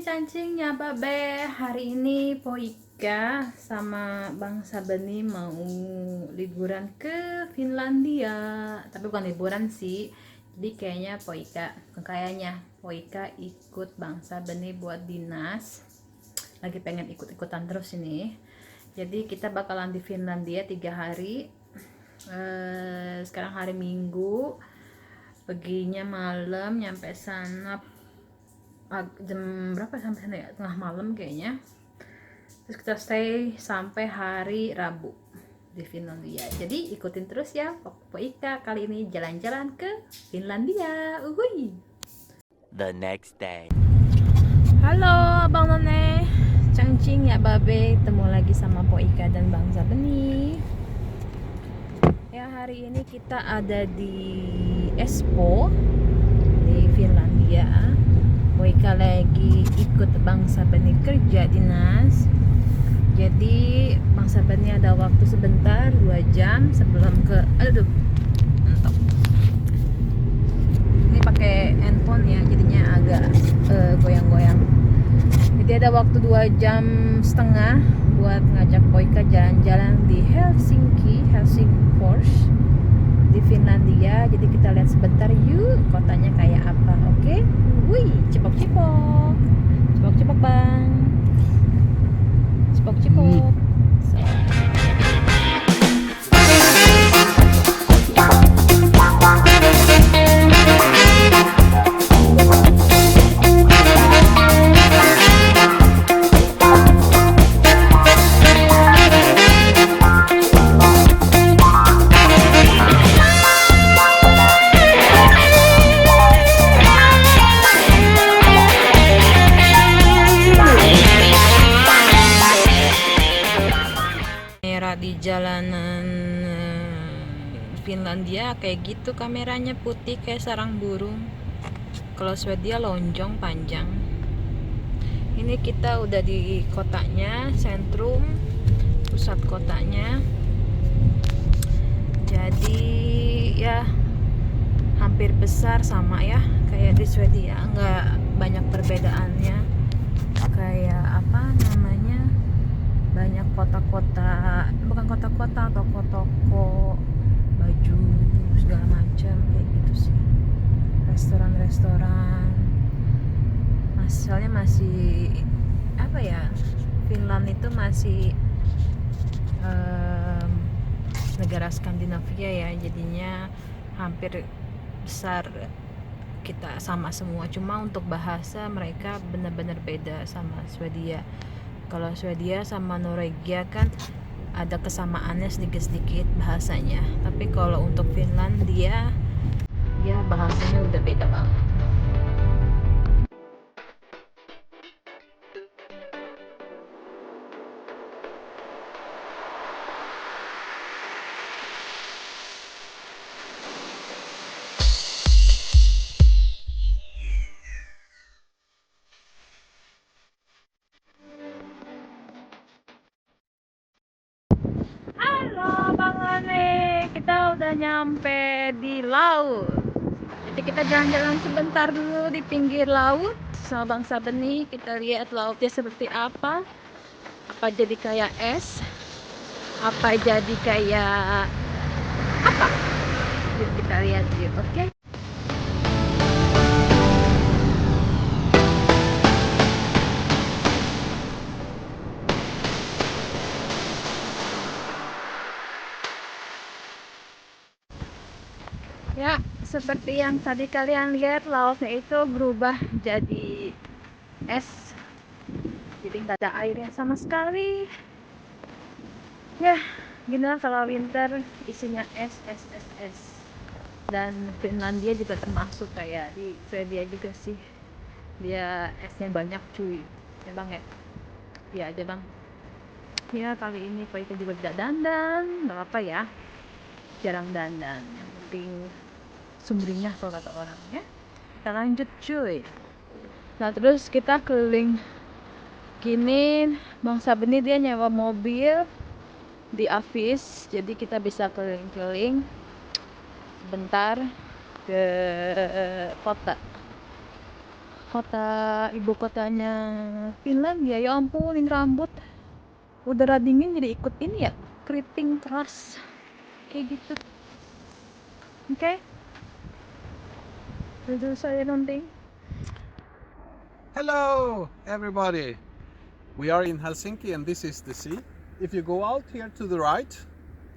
Cancing-cancingnya Babe. Hari ini Poika sama Bang Sabeni mau liburan ke Finlandia. Tapi bukan liburan sih. Jadi kayaknya Poika ikut Bang Sabeni buat dinas. Lagi pengen ikut-ikutan terus ini. Jadi kita bakalan di Finlandia 3 hari. Sekarang hari Minggu. Perginya malam, nyampe sana jam berapa sampai sana ya, tengah malam kayaknya. Terus kita stay sampai hari Rabu di Finlandia. Jadi ikutin terus ya Poika kali ini jalan-jalan ke Finlandia. Uhuy. The next day. Halo Abang None, Cangcing ya Babe, ketemu lagi sama Poika dan Bang Sabeni. Ya, hari ini kita ada di Espoo di Finlandia. Poika lagi ikut Bang Sabeni kerja dinas. Jadi Bang Sabeni ada waktu sebentar 2 jam sebelum ke mantap. Ini pakai handphone ya, jadinya agak goyang-goyang. Jadi ada waktu 2,5 jam buat ngajak Poika jalan-jalan di Helsingfors di Finlandia. Jadi kita lihat sebentar yuk kotanya kayak apa, oke? Wih, cepok-cepok Bang, cepok-cepok. Di jalanan Finlandia kayak gitu, kameranya putih kayak sarang burung. Kalau Swedia lonjong panjang. Ini kita udah di kotanya, sentrum, pusat kotanya. Jadi ya hampir besar sama ya kayak di Swedia, nggak banyak perbedaannya. Kayak apa namanya, banyak bukan kota-kota, toko-toko, baju segala macam kayak gitu sih. Restoran soalnya masih apa ya, Finland itu masih negara Skandinavia ya, jadinya hampir besar kita sama semua. Cuma untuk bahasa mereka benar-benar beda sama Swedia. Kalau Swedia sama Norwegia kan ada kesamaannya sedikit-sedikit bahasanya. Tapi kalau untuk Finlandia ya bahasanya udah beda banget. Halo Bang Ane, kita udah nyampe di laut. Jadi kita jalan-jalan sebentar dulu di pinggir laut sama Bang Sabeni. Kita lihat lautnya seperti apa. Apa jadi kayak es? Apa jadi kayak apa? Yuk kita lihat yuk, oke? Ya, seperti yang tadi kalian lihat, lautnya itu berubah jadi es. Jadi nggak ada airnya sama sekali. Ya, gimana kalau winter isinya es. Dan Finlandia juga termasuk kayak di Swedia juga sih. Dia esnya banyak cuy. Ya bang ya? Iya aja bang. Ya kali ini Poika juga tidak dandan. Gak apa ya. Jarang dandan. Yang penting sumringah kalau kata orang ya. Kita lanjut cuy. Nah terus kita keliling gini. Bang Sabeni dia nyewa mobil di Avis, jadi kita bisa keliling-keliling bentar ke kota. ibu kotanya Finlandia. Ya ampun, ini rambut udara dingin jadi ikut ini ya, keriting keras kayak gitu. Oke, itu saya nanti. Hello, everybody. We are in Helsinki and this is the sea. If you go out here to the right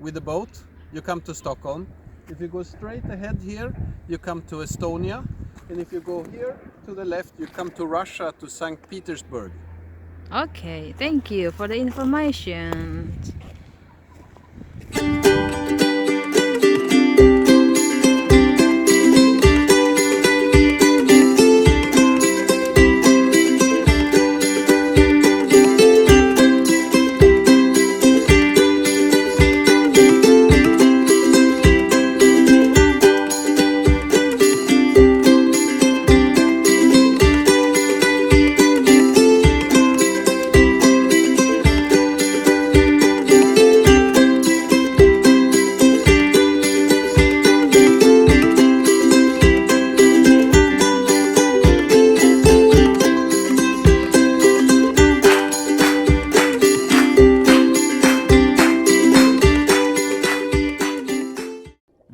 with the boat, you come to Stockholm. If you go straight ahead here, you come to Estonia. And if you go here to the left, you come to Russia, to St. Petersburg. Okay, thank you for the information.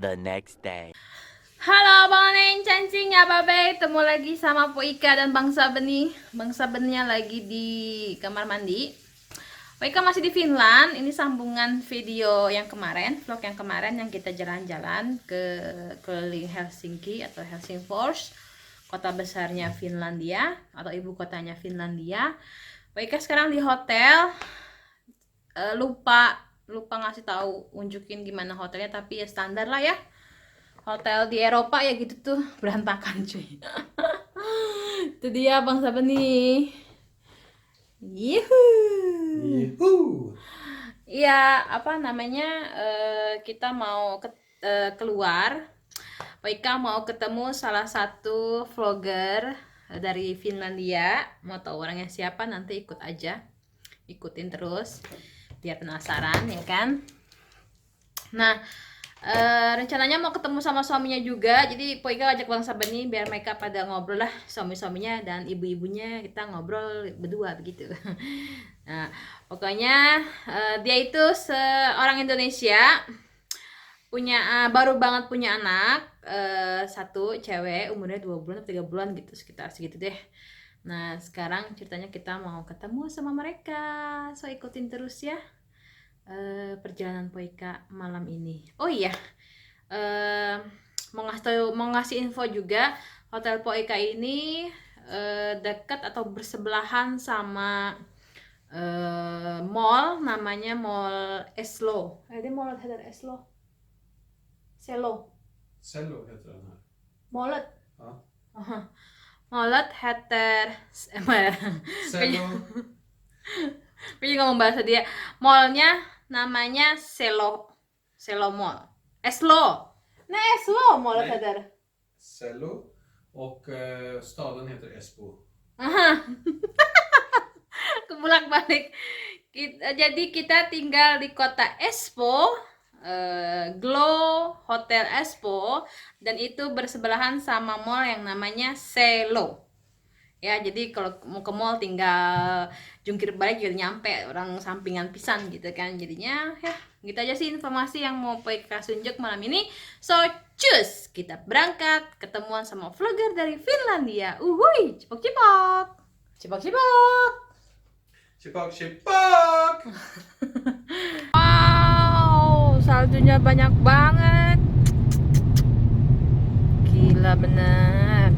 The next day. Halo Bang Neng, cancing ya Babe. Ketemu lagi sama Po Ika dan Bang Sabeni. Bang Sabennya lagi di kamar mandi. Po Ika masih di Finland. Ini sambungan video yang kemarin, vlog yang kemarin yang kita jalan-jalan ke keliling Helsinki atau Helsingfors, kota besarnya Finlandia atau ibu kotanya Finlandia. Po Ika sekarang di hotel. Lupa ngasih tahu unjukin gimana hotelnya, tapi ya standar lah ya. Hotel di Eropa ya gitu tuh, berantakan cuy. Itu dia Bang Sabeni. Yuhu! Iya, apa namanya? Kita mau keluar. Poika mau ketemu salah satu vlogger dari Finlandia. Mau tahu orangnya siapa, nanti ikut aja. Ikutin terus biar penasaran ya kan. Nah, rencananya mau ketemu sama suaminya juga. Jadi Poika ajak Bang Sabeni biar mereka pada ngobrol lah, suami-suaminya dan ibu-ibunya, kita ngobrol berdua begitu. Nah, pokoknya dia itu seorang Indonesia, punya baru banget punya anak, satu cewek, umurnya 2 bulan atau 3 bulan gitu, sekitar segitu deh. Nah, sekarang ceritanya kita mau ketemu sama mereka. So ikutin terus ya perjalanan Poika malam ini. Oh iya, mau ngasih info juga, hotel Poika ini dekat atau bersebelahan sama mall, namanya Mall Eslo. Det målet heter Eslo. Cello heter den här. Målet. Ja. Aha. Målet heter Cello. Gue juga ngomong bahasa dia. Mallnya namanya Cello Mall. Eslo. Nej, Eslo målet Nej. heter. Cello. Och staden heter Esbo. Aha. Kebulak-balik. Jadi kita tinggal di kota Espoo, Glow Hotel Espoo, dan itu bersebelahan sama mall yang namanya Cello. Ya, jadi kalau mau ke mall tinggal jungkir balik juga nyampe, orang sampingan pisan gitu kan. Jadinya ya gitu aja sih informasi yang mau Poika tunjuk malam ini. So cus, kita berangkat ketemuan sama vlogger dari Finlandia. Uhuy, cipok-cipok. Cipok-cipok. Chipak! Wow, saljunya banyak banget. Gila bener.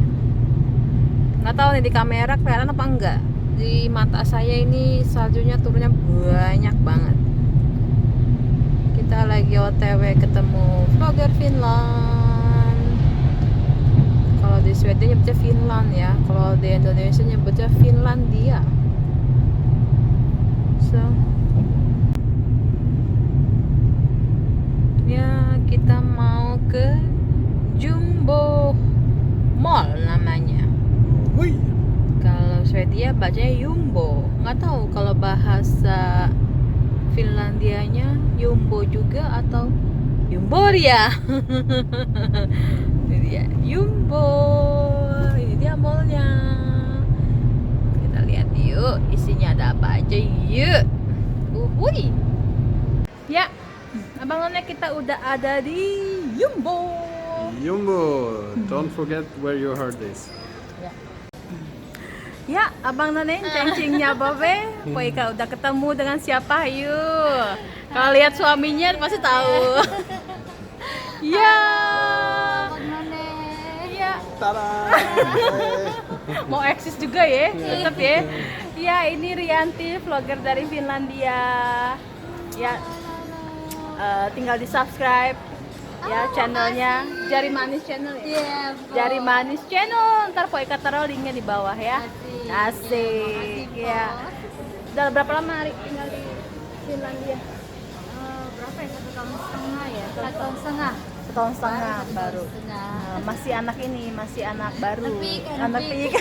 Nggak tahu nih di kamera kelihatan apa enggak. Di mata saya ini saljunya turunnya banyak banget. Kita lagi OTW ketemu vlogger Finland. Kalau di Swedia nyebutnya Finland ya, kalau di Indonesia nyebutnya Finlandia. So, ya kita mau ke Jumbo Mall namanya. Hui! Kalau Swedia bacanya Jumbo. Nggak tahu kalau bahasa Finlandianya Jumbo juga atau Jumboria. Ini dia Jumbo. Ini dia mallnya. apa aja yuk. Uhuy. Ya, Abang None kita udah ada di Jumbo. Jumbo, don't forget where you heard this. Ya, Abang None cengcingnya Babe. Po Ika udah ketemu dengan siapa yuk. Kalau lihat suaminya pasti tahu. Ya. Abang None. Ya. Tada! Mau eksis juga ya, tetap ya. Ya, ini Rianti, vlogger dari Finlandia. Ya, tinggal di subscribe ya channelnya Jari Manis Channel ya. Iya, betul. Jari Manis Channel. Ntar Po Ika taruh linknya di bawah ya. Asik. Asik. Ya. Udah berapa lama Ari tinggal di Finlandia? Berapa ya? 1 tahun setengah ya? 1 tahun setengah. Setahun setengah baru. Masih anak ini, masih anak baru. Anak pik.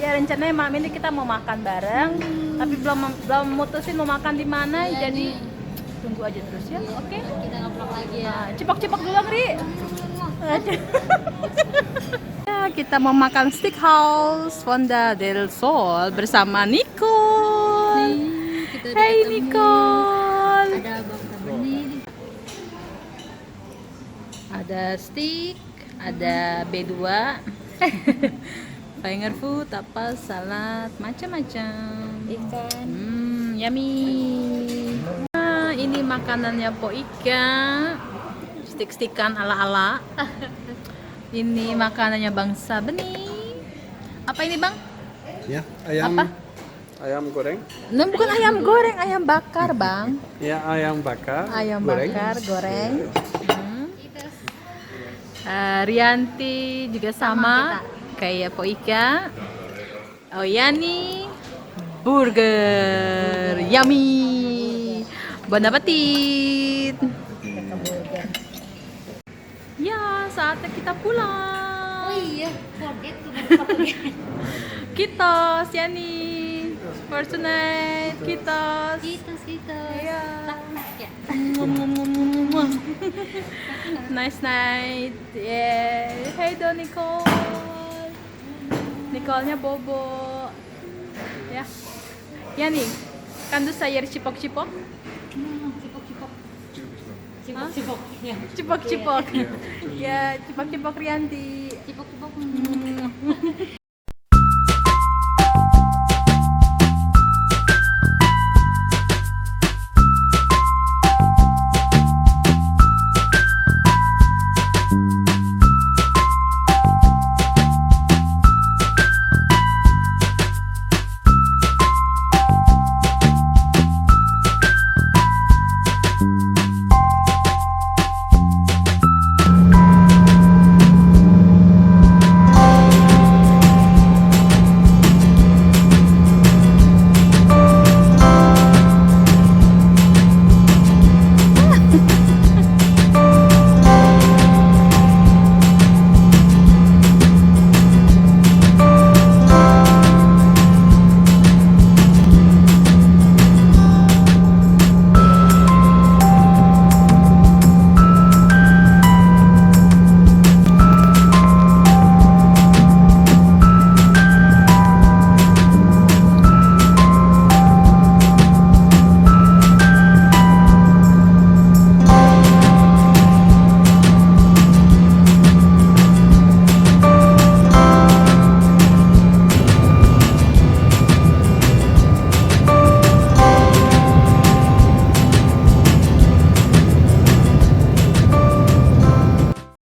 Ya rencananya malam ini kita mau makan bareng, tapi belum mutusin mau makan di mana, Iya, jadi nih. tunggu aja terus ya. Oke. Kita ngeplok lagi ya. Nah, cipak-cipak dulu Ri. Ya, kita mau makan steakhouse Fonda del Sol bersama Nicole. Kita udah Hai ketemu. Nicole. Ada Abang Sabeni. Ada steak, ada B2. Finger food, apa salad, macam-macam. Ikan. Yummy. Nah, ini makanannya Po Ika. Stik-stikan ala-ala. Ini makanannya Bang Sabeni. Apa ini, Bang? Ya, ayam. Apa? Ayam goreng. Nah, bukan ayam goreng, ayam bakar, Bang. Ya, ayam bakar. Ayam goreng. bakar, goreng. Rianti juga sama kayak Po Ika. Oh ya nih, burger, yummy, bon appetit. Ya, saatnya kita pulang. Oh iya, forget tuh lupa. Kitos, Yani, for tonight, kitos. Kita. Iya. Ya. Nice night. Yeah. Hey do Nicole. Nicole-nya bobo. Ya. Ya nih. Kan du sayur cipok-cipok? Cipok. Ya. Cipok-cipok. Ya, cipok-cipok Rianti. Cipok.